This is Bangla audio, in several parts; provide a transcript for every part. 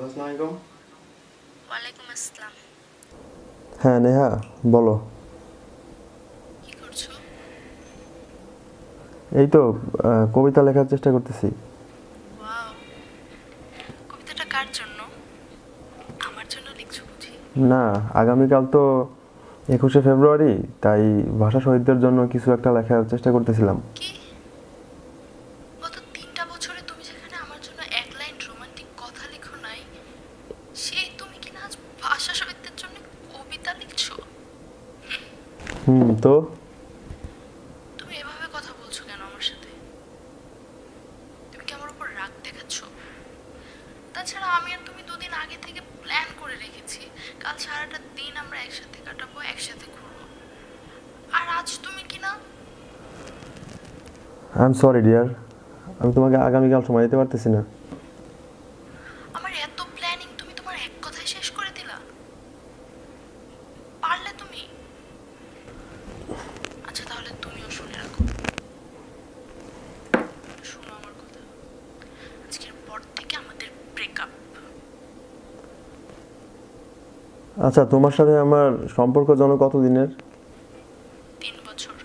আসসালামু আলাইকুম। ওয়ালাইকুম আসসালাম। হ্যাঁ নেহা, বলো। কি করছো? এই তো কবিতা লেখার চেষ্টা করতেছি। ওয়াও, কবিতাটা কার জন্য? আমার জন্য লিখছো বুঝি? না, আগামীকাল তো 21শে ফেব্রুয়ারি, তাই ভাষা শহীদদের জন্য কিছু একটা লেখার চেষ্টা করতেছিলাম। কি, গত 3টা বছরে তুমি যেখানে আমার জন্য এক লাইন রোমান্টিক কথা লিখো নাই, সেই তুমি কিনা আজ ভাষা সাহিত্যের জন্য কবিতা লিখছো? তো তুমি এভাবে কথা বলছো কেন আমার সাথে? তুমি কি আমার উপর রাগ দেখাচ্ছো? তাছাড়া আমি আর তুমি দুদিন আগে থেকে প্ল্যান করে রেখেছি, কাল সারাটা দিন আমরা একসাথে কাটাবো, একসাথে ঘুরবো। আর আজ তুমি কিনা। আই এম সরি ডিয়ার, আমি তোমাকে আগামীকাল সময় দিতে পারতেছি না। আমার এত প্ল্যানিং তুমি তোমার এক কথায় শেষ করে দিলা? পারলে তুমি। আচ্ছা তাহলে তুমিও শুনে রাখো, শোনো আমার কথা। আজকের পর থেকে আমাদের ব্রেকআপ। আচ্ছা, তোমার সাথে আমার সম্পর্ক যেন কতদিনের? 3 বছর।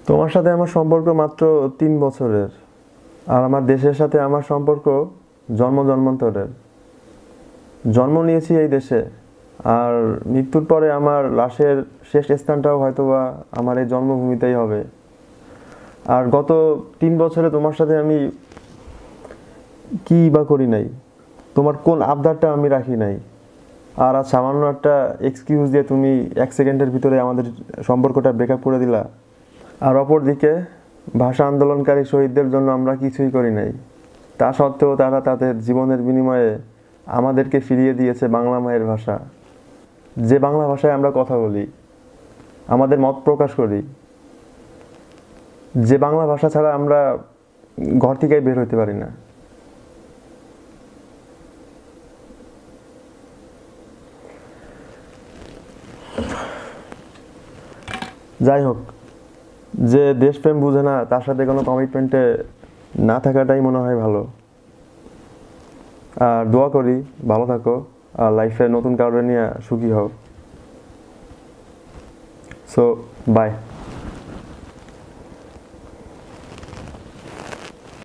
তোমার সাথে আমার সম্পর্ক মাত্র 3 বছরের, আর আমার দেশের সাথে আমার সম্পর্ক জন্ম জন্মান্তরের। জন্ম নিয়েছি এই দেশে, আর মৃত্যুর পরে আমার লাশের শেষ স্থানটাও হয়তোবা আমার এই জন্মভূমিতেই হবে। আর গত 3 বছরে তোমার সাথে আমি কি বা করি নাই, তোমার কোন আবদারটা আমি রাখি নাই। আর আজ সামান্য একটা এক্সকিউজ দিয়ে তুমি 1 সেকেন্ডের ভিতরে আমাদের সম্পর্কটা ব্রেকআপ করে দিলা। আর অপরদিকে ভাষা আন্দোলনকারী শহীদদের জন্য আমরা কিছুই করি নাই, তা সত্ত্বেও তারা তাদের জীবনের বিনিময়ে আমাদেরকে ফিরিয়ে দিয়েছে বাংলা মায়ের ভাষা, যে বাংলা ভাষায় আমরা কথা বলি, আমাদের মত প্রকাশ করি, যে বাংলা ভাষা ছাড়া আমরা ঘর থেকেই বের হতে পারি না। যাই হোক, যে দেশপ্রেম বুঝে না তার সাথে কোনো কমিটমেন্টে না থাকাটাই মনে হয় ভালো। আর দোয়া করি ভালো থাকো, আর লাইফে নতুন কাউরে নিয়ে সুখী হও। So by.